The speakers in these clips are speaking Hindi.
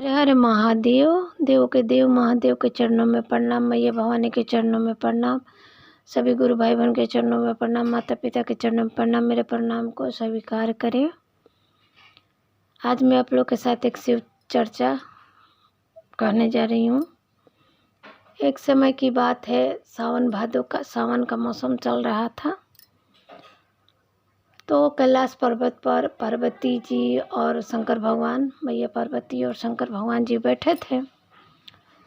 हरे हरे महादेव, देव के देव महादेव के चरणों में प्रणाम, मैया भवानी के चरणों में प्रणाम, सभी गुरु भाई बहन के चरणों में प्रणाम, माता पिता के चरणों में प्रणाम। मेरे प्रणाम को स्वीकार करें। आज मैं आप लोग के साथ एक शिव चर्चा कहने जा रही हूँ। एक समय की बात है, सावन का मौसम चल रहा था। तो कैलाश पर्वत पर पार्वती जी और शंकर भगवान, मैया पार्वती और शंकर भगवान जी बैठे थे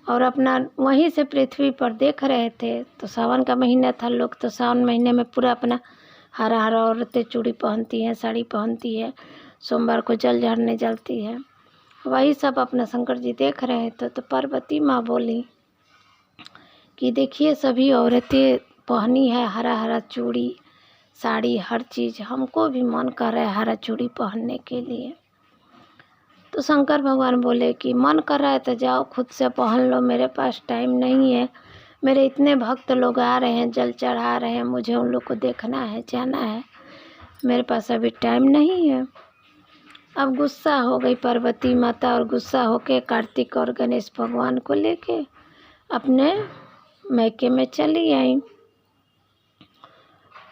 और अपना वहीं से पृथ्वी पर देख रहे थे। तो सावन का महीना था, लोग तो सावन महीने में पूरा अपना हरा हरा, औरतें चूड़ी पहनती हैं, साड़ी पहनती है, सोमवार को जल चढ़ाने जलती है। वही सब अपना शंकर जी देख रहे थे। तो पार्वती माँ बोली कि देखिए, सभी औरतें पहनी है हरा हरा चूड़ी, साड़ी, हर चीज़, हमको भी मन कर रहा है हरा चूड़ी पहनने के लिए। तो शंकर भगवान बोले कि मन कर रहा है तो जाओ खुद से पहन लो, मेरे पास टाइम नहीं है, मेरे इतने भक्त लोग आ रहे हैं, जल चढ़ा रहे हैं, मुझे उन लोग को देखना है, जाना है, मेरे पास अभी टाइम नहीं है। अब गुस्सा हो गई पार्वती माता और गुस्सा होके कार्तिक और गणेश भगवान को लेके अपने मैके में चली आई।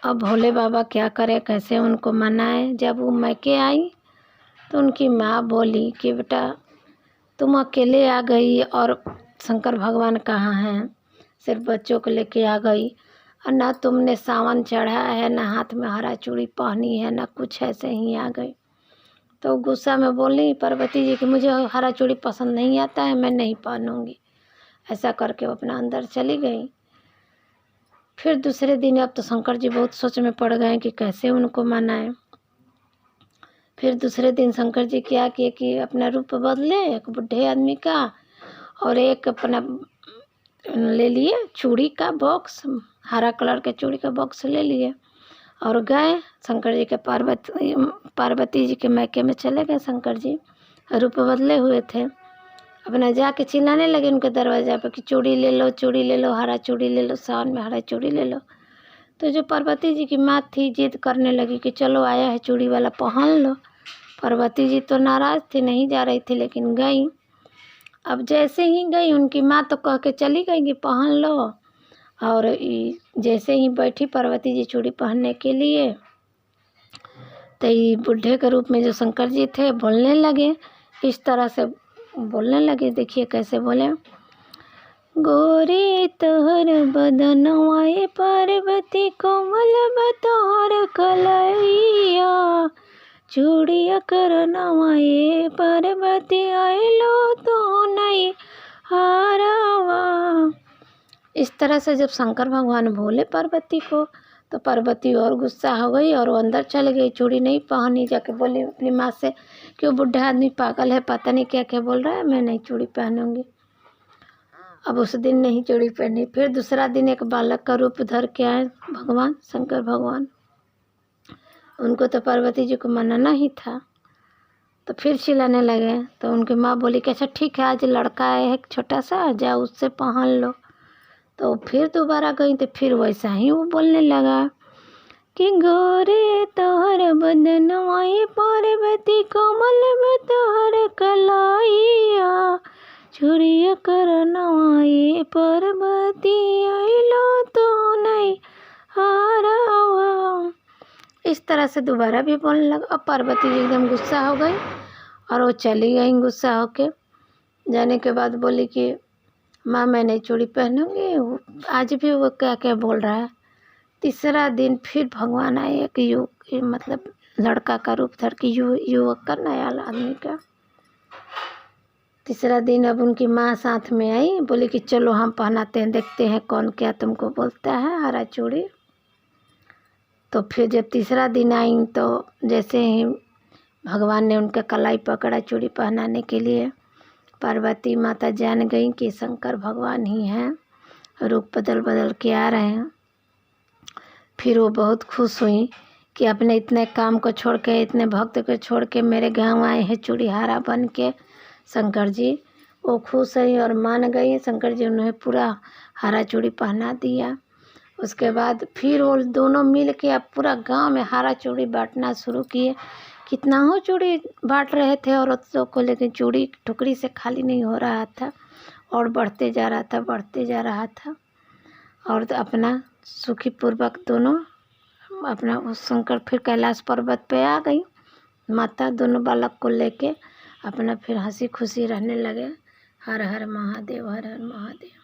अब भोले बाबा क्या करे, कैसे उनको मनाए। जब वो मैके आई तो उनकी माँ बोली कि बेटा, तुम अकेले आ गई और शंकर भगवान कहाँ हैं, सिर्फ बच्चों को लेके आ गई, और ना तुमने सावन चढ़ा है, ना हाथ में हरा चूड़ी पहनी है, ना कुछ, ऐसे ही आ गई। तो गुस्सा में बोली पार्वती जी कि मुझे हरा चूड़ी पसंद नहीं आता है, मैं नहीं पहनूंगी। ऐसा करके वो अपना अंदर चली गई। फिर दूसरे दिन अब तो शंकर जी बहुत सोच में पड़ गए कि कैसे उनको मनाएं। फिर दूसरे दिन शंकर जी क्या किए कि अपना रूप बदले, एक बुढ़े आदमी का और एक अपना ले लिए चूड़ी का बॉक्स, हरा कलर के चूड़ी का बॉक्स ले लिए और गए शंकर जी के पार्वती जी के मैके में चले गए। शंकर जी रूप बदले हुए थे, अपना जाके चिल्लाने लगे उनके दरवाजा पे कि चूड़ी ले लो, चूड़ी ले लो, हरा चूड़ी ले लो, सावन में हरा चूड़ी ले लो। तो जो पार्वती जी की माँ थी, जिद करने लगी कि चलो आया है चूड़ी वाला, पहन लो। पार्वती जी तो नाराज़ थी, नहीं जा रही थी, लेकिन गई। अब जैसे ही गई, उनकी माँ तो कह के चली गई कि पहन लो, और जैसे ही बैठी पार्वती जी चूड़ी पहनने के लिए, तो ये बुढ़े के रूप में जो शंकर जी थे बोलने लगे, इस तरह से बोलने लगे। देखिए कैसे बोले, गोरी तोहर बदनवाए पार्वती, कोमल बतोहर कलैया, चूड़िया कर नवाए पार्वती, आइलो तो नहीं हारावा। इस तरह से जब शंकर भगवान बोले पार्वती को, तो पार्वती और गुस्सा हो गई और वो अंदर चली गई, चूड़ी नहीं पहनी। जाके बोली अपनी माँ से कि वो बुढ़ा आदमी पागल है, पता नहीं क्या क्या बोल रहा है, मैं नहीं चूड़ी पहनूंगी। अब उस दिन नहीं चूड़ी पहनी। फिर दूसरा दिन एक बालक का रूप धर के आए भगवान शंकर भगवान। उनको तो पार्वती जी को मनाना ही था, तो फिर चिल्लाने लगे। तो उनकी माँ बोली कि अच्छा ठीक है, आज लड़का है एक छोटा सा, जाओ उससे पहन लो। तो फिर दोबारा गई तो फिर वैसा ही वो बोलने लगा कि गोरे तोहर बदनवाए पार्वती, कोमल बतोहर कलाइया, चूड़िया कर नवाए पार्वती, आइलो तो नहीं हारावा। इस तरह से दोबारा भी बोलने लगा। अब पार्वती जी एकदम गुस्सा हो गई और वो चली गई गुस्सा होके। जाने के बाद बोली कि माँ, मैं नहीं चूड़ी पहनूंगी। आज भी वो क्या क्या बोल रहा है। तीसरा दिन फिर भगवान आए, एक मतलब लड़का का रूप धर के, युवक का, नया आदमी का। तीसरा दिन अब उनकी माँ साथ में आई, बोली कि चलो हम पहनाते हैं, देखते हैं कौन क्या तुमको बोलता है, हरा चूड़ी। तो फिर जब तीसरा दिन आई तो जैसे ही भगवान ने उनका कलाई पकड़ा चूड़ी पहनाने के लिए, पार्वती माता जान गई कि शंकर भगवान ही हैं, रूप बदल बदल के आ रहे हैं। फिर वो बहुत खुश हुई कि अपने इतने काम को छोड़ के, इतने भक्त को छोड़ के मेरे गांव आए हैं चूड़ीहारा बन के शंकर जी। वो खुश हुई और मान गई। शंकर जी उन्हें पूरा हरा चूड़ी पहना दिया। उसके बाद फिर वो दोनों मिल के अब पूरा गांव में हरा चूड़ी बांटना शुरू किए कितना हो चूड़ी बांट रहे थे औरतों को, लेकिन चूड़ी टुकड़ी से खाली नहीं हो रहा था और बढ़ते जा रहा था, बढ़ते जा रहा था। और तो अपना सुखी पूर्वक दोनों अपना उस शंकर फिर कैलाश पर्वत पे आ गई माता, दोनों बालक को लेके अपना फिर हंसी खुशी रहने लगे। हर हर महादेव, हर हर महादेव।